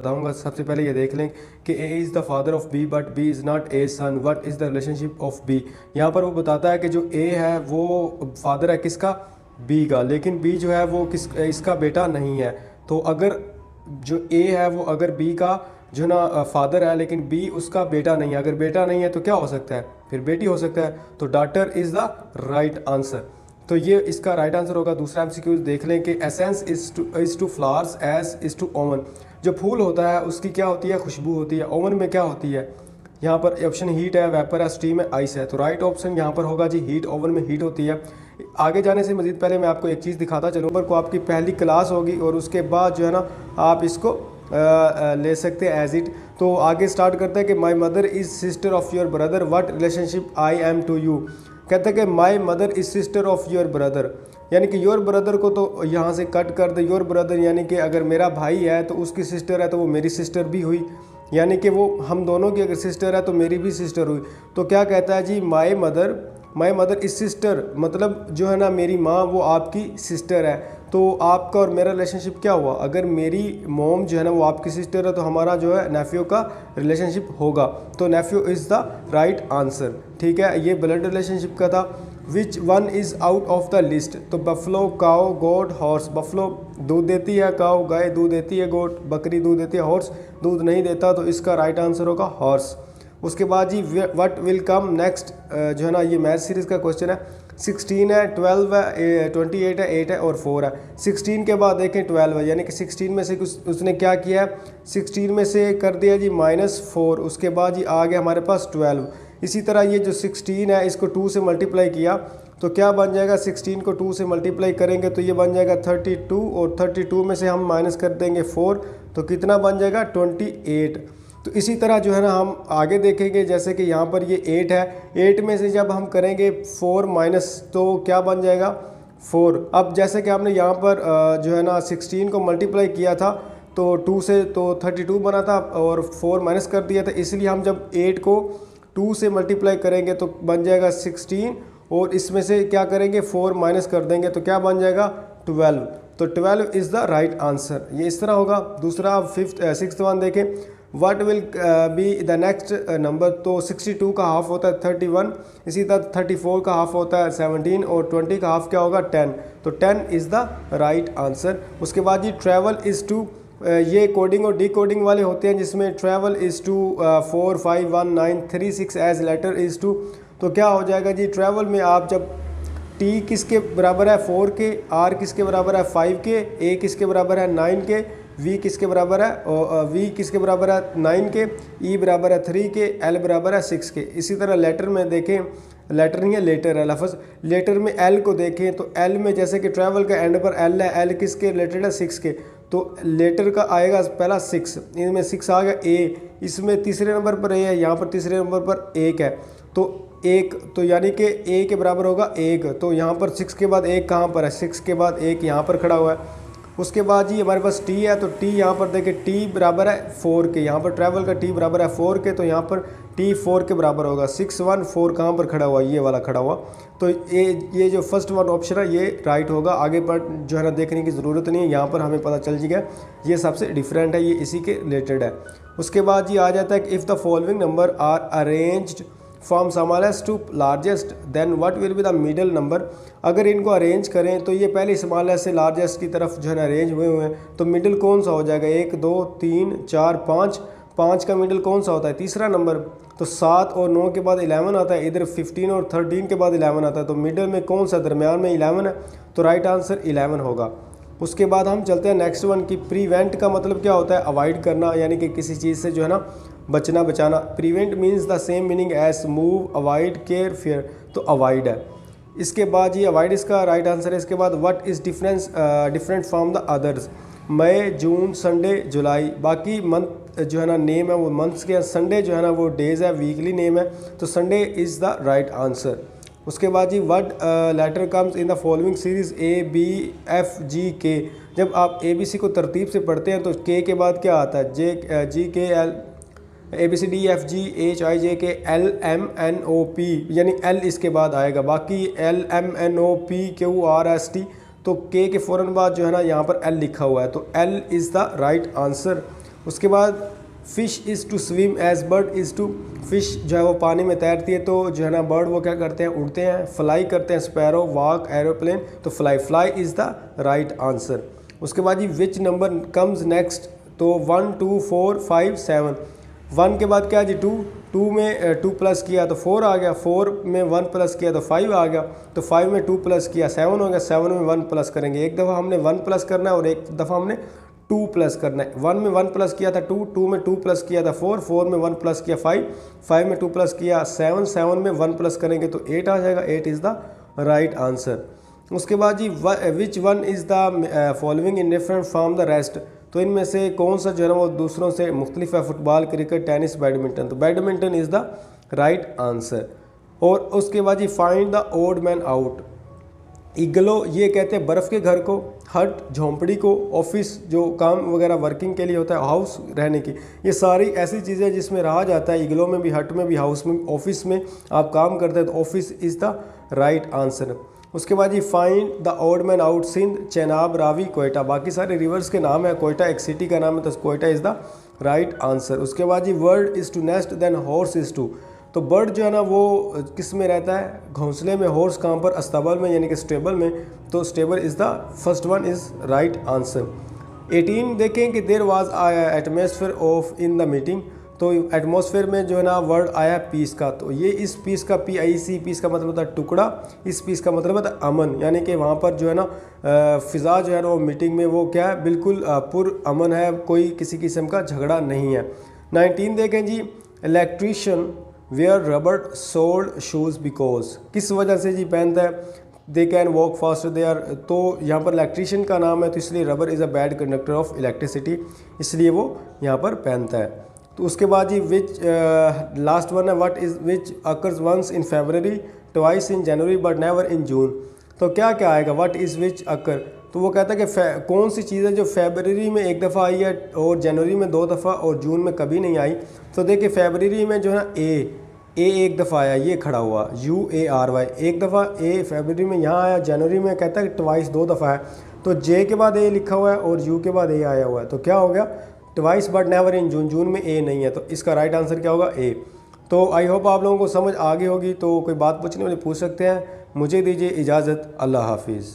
बताऊंगा। सबसे पहले ये देख लें कि A is the father of B but B is not A son, what is the relationship of B. यहाँ पर वो बताता है कि जो ए है वो फादर है किसका, बी का, लेकिन बी जो है वो इसका बेटा नहीं है। तो अगर जो ए है वो अगर बी का जो ना फादर है लेकिन बी उसका बेटा नहीं है, अगर बेटा नहीं है तो क्या हो सकता है, फिर बेटी हो सकता है। तो daughter is the right answer. तो ये इसका राइट आंसर होगा। दूसरा एमसीक्यू देख लें कि essence is to flowers as is to oven. जो फूल होता है उसकी क्या होती है, खुशबू होती है। ओवन में क्या होती है, यहाँ पर ऑप्शन हीट है, वेपर है, स्टीम है, आइस है। तो राइट ऑप्शन यहाँ पर होगा जी हीट। ओवन में हीट होती है। आगे जाने से मज़ीद पहले मैं आपको एक चीज़ दिखाता चलूँ। पर को आपकी पहली क्लास होगी और उसके बाद जो है ना आप इसको ले सकते हैं एज इट। तो आगे स्टार्ट करते हैं कि my mother is sister of your brother, what relationship I am to you. कहते हैं कि my mother is sister of your brother, यानी कि योर ब्रदर को तो यहाँ से कट कर दे। योर ब्रदर यानी कि अगर मेरा भाई है तो उसकी सिस्टर है तो वो मेरी सिस्टर भी हुई, यानी कि वो हम दोनों की अगर सिस्टर है तो मेरी भी सिस्टर हुई। तो क्या कहता है जी, माई मदर इज़ सिस्टर, मतलब जो है ना मेरी माँ वो आपकी सिस्टर है। तो आपका और मेरा रिलेशनशिप क्या हुआ, अगर मेरी मोम जो है ना वो आपकी सिस्टर है तो हमारा जो है नेफ्यू का रिलेशनशिप होगा। तो nephew is the right answer. ठीक है, ये ब्लड रिलेशनशिप का था। Which one is out of the list. तो buffalo, cow, goat, horse. Buffalo दूध देती है, काओ गाय दूध देती है, गोट बकरी दूध देती है, हॉर्स दूध नहीं देता। तो इसका राइट आंसर होगा हॉर्स। उसके बाद जी व्हाट विल कम नेक्स्ट, जो है ना ये मैथ सीरीज़ का क्वेश्चन है। 16 है, 12 है, 28 है, 8 है और 4 है। 16 के बाद देखें 12 है, यानी कि 16 में से कुछ उसने क्या किया है, 16 में से कर दिया जी -4। उसके बाद जी आ गया हमारे पास 12। इसी तरह ये जो 16 है इसको 2 से मल्टीप्लाई किया तो क्या बन जाएगा, 16 को 2 से मल्टीप्लाई करेंगे तो ये बन जाएगा 32, और 32 में से हम माइनस कर देंगे 4 तो कितना बन जाएगा 28। तो इसी तरह जो है ना हम आगे देखेंगे, जैसे कि यहाँ पर ये 8 है, 8 में से जब हम करेंगे 4 माइनस तो क्या बन जाएगा 4। अब जैसे कि हमने यहाँ पर जो है ना 16 को मल्टीप्लाई किया था तो 2 से तो 32 बना था और 4 माइनस कर दिया था, इसलिए हम जब 8 को 2 से मल्टीप्लाई करेंगे तो बन जाएगा 16, और इसमें से क्या करेंगे 4 माइनस कर देंगे तो क्या बन जाएगा 12। तो 12 इज़ द राइट आंसर, ये इस तरह होगा। दूसरा आप सिक्स्थ वन देखें, what will be the next number. तो 62 का हाफ होता है 31, इसी तरह 34 का हाफ होता है 17, और 20 का हाफ क्या होगा 10। तो 10 इज़ द राइट आंसर। उसके बाद जी ट्रैवल इज़ टू, ये कोडिंग और डी कोडिंग वाले होते हैं जिसमें travel is to 4 5 1 9 3 6 as letter is to. तो क्या हो जाएगा जी, ट्रैवल में आप जब टी किसके बराबर है 4 के, आर किसके बराबर है 5 के, ए किसके बराबर है 9 के, वी किसके बराबर है वी किसके बराबर है 9 के, ई बराबर है 3 के, एल बराबर है 6 के। इसी तरह लेटर में देखें, लेटर नहीं है लेटर है लफ्ज़, लेटर में एल को देखें तो एल में जैसे कि ट्रैवल का एंड पर एल है, एल किसके रिलेटेड है 6 के, तो लेटर का आएगा पहला 6, इनमें 6 आ गया ए, इसमें तीसरे नंबर पर ए है, यहाँ पर तीसरे नंबर पर 1 है तो 1, तो यानी कि ए के बराबर होगा 1। तो यहाँ पर 6 के बाद 1 कहाँ पर है, 6 के बाद 1 यहाँ पर खड़ा हुआ है। उसके बाद जी हमारे पास टी है, तो टी यहाँ पर देखें टी बराबर है 4 के, यहाँ पर ट्रैवल का टी बराबर है 4 के, तो यहाँ पर टी 4 के बराबर होगा। 6 1 4 कहाँ पर खड़ा हुआ, ये वाला खड़ा हुआ। तो ये जो फर्स्ट वन ऑप्शन है ये राइट होगा। आगे पर जो है ना देखने की ज़रूरत नहीं है, यहाँ पर हमें पता चल जाएगा ये सबसे डिफरेंट है, ये इसी के रिलेटेड है। उसके बाद जी आ जाता है कि if the following number are arranged from smallest to largest then what will be the middle number. अगर इनको अरेंज करें तो ये पहले स्मॉलेस्ट से लार्जेस्ट की तरफ जो है ना अरेंज हुए हुए हैं, तो मिडल कौन सा हो जाएगा, 1 2 3 4 5, 5 का मिडल कौन सा होता है, तीसरा नंबर। तो 7 और 9 के बाद 11 आता है, इधर 15 और 13 के बाद 11 आता है, तो मिडल में कौन सा, दरमियान में 11 है, तो राइट आंसर 11 होगा। उसके बाद हम चलते हैं नेक्स्ट वन की प्रीवेंट का मतलब क्या होता है, अवॉइड करना, यानी कि किसी चीज़ से जो है ना बचना बचाना। Prevent means the same meaning as move, avoid, care, fear, तो अवॉइड है। इसके बाद ये अवॉइड इसका राइट आंसर है। इसके बाद what is different from the others, May, June, Sunday, July. बाकी मंथ जो है ना नेम है वो मंथ्स के, संडे जो है ना वो डेज़ है, वीकली नेम है, तो Sunday is the right answer. उसके बाद जी what letter comes in the following series A B F G K. जब आप ए बी सी को तरतीब से पढ़ते हैं तो के के बाद क्या आता है, J G K L, A B C D F G H I J K L M N O P, यानी एल इसके बाद आएगा। बाकी L M N O P Q R S T, तो के फ़ौरन बाद जो है ना यहाँ पर एल लिखा हुआ है, तो L is the right answer. उसके बाद fish is to swim as bird is to, fish जो है वो पानी में तैरती है, तो जो है ना बर्ड वो क्या करते हैं, उड़ते हैं। फ्लाई करते हैं स्पैरो, वॉक, एरोप्लेन, तो fly, fly is the right answer. उसके बाद जी विच नंबर कम्स नेक्स्ट, तो 1 2 4 5 7, 1 के बाद क्या जी 2, 2 में 2 प्लस किया तो 4 आ गया, 4 में 1 प्लस किया तो 5 आ गया, तो 5 में 2 प्लस किया 7 हो गया, 7 में 1 प्लस करेंगे, एक दफ़ा हमने 1 प्लस करना है और एक दफ़ा हमने 2 प्लस करना है। 1 में 1 प्लस किया था 2, 2 में 2 प्लस किया था 4, 4 में 1 प्लस किया 5, 5 में 2 प्लस किया 7, 7 में 1 प्लस करेंगे तो 8 आ जाएगा, 8 इज़ द राइट आंसर। उसके बाद जी which one is the following in different from the rest, तो इनमें से कौन सा जो है ना वो दूसरों से मुख्तलिफ है, फुटबॉल, क्रिकेट, टेनिस, बैडमिंटन, तो badminton is the right answer. और उसके बाद जी find the odd man out, igloo ये कहते हैं बर्फ़ के घर को, हट झोंपड़ी को, ऑफिस जो काम वगैरह वर्किंग के लिए होता है, हाउस रहने की, ये सारी ऐसी चीज़ें जिसमें रहा जाता है, इग्लो में भी, हट में भी, हाउस में, ऑफिस में आप काम करते हैं तो office is the right answer. उसके बाद जी find the odd man out, Sindh, Chenab, Ravi, Quetta, बाकी सारे रिवर्स के नाम है, कोयटा एक सिटी का नाम है तो Quetta is the right answer. उसके बाद जी word is to nest then horse is to, तो बर्ड जो है ना वो किस में रहता है, घोंसले में, हॉर्स कहाँ पर, अस्तबल में यानी कि स्टेबल में, तो stable is the first one is right answer. 18 देखें कि there was atmosphere of in the meeting, तो एटमॉस्फेयर में जो है ना वर्ड आया पीस का, तो ये इस पीस का PIC, पीस का मतलब होता है टुकड़ा, इस पीस का मतलब होता है अमन, यानी कि वहाँ पर जो है ना फ़िज़ा जो है ना वो मीटिंग में वो क्या है, बिल्कुल पुरअमन है, कोई किसी किस्म का झगड़ा नहीं है। 19 देखें जी electrician wear rubber soled shoes because, किस वजह से जी पहनता है, they can walk faster they are, तो यहाँ पर इलेक्ट्रीशियन का नाम है तो इसलिए rubber is a bad conductor of electricity, इसलिए वो यहाँ पर पहनता है। तो उसके बाद जी विच लास्ट वन है what is which occurs once in February, twice in January but never in June, तो क्या क्या आएगा, व्हाट इज़ विच अकर, तो वो कहता है कि कौन सी चीज़ है जो फेबररी में एक दफ़ा आई है और जनवरी में 2 दफ़ा और जून में कभी नहीं आई, तो देखिए फेबररी में जो है ना ए एक दफ़ा आया, ये खड़ा हुआ UARY एक दफ़ा, ए फेबररी में यहाँ आया, जनवरी में कहता है कि ट्वाइस 2 दफ़ा है, तो जे के बाद ए लिखा हुआ है और यू के बाद ए आया हुआ है, तो क्या हो गया ट्वाइस बट नेवर इन जून, जून में ए नहीं है, तो इसका राइट आंसर क्या होगा ए। तो आई होप आप लोगों को समझ आ गई होगी, तो कोई बात पूछने वाले पूछ सकते हैं। मुझे दीजिए इजाज़त, अल्लाह हाफिज़।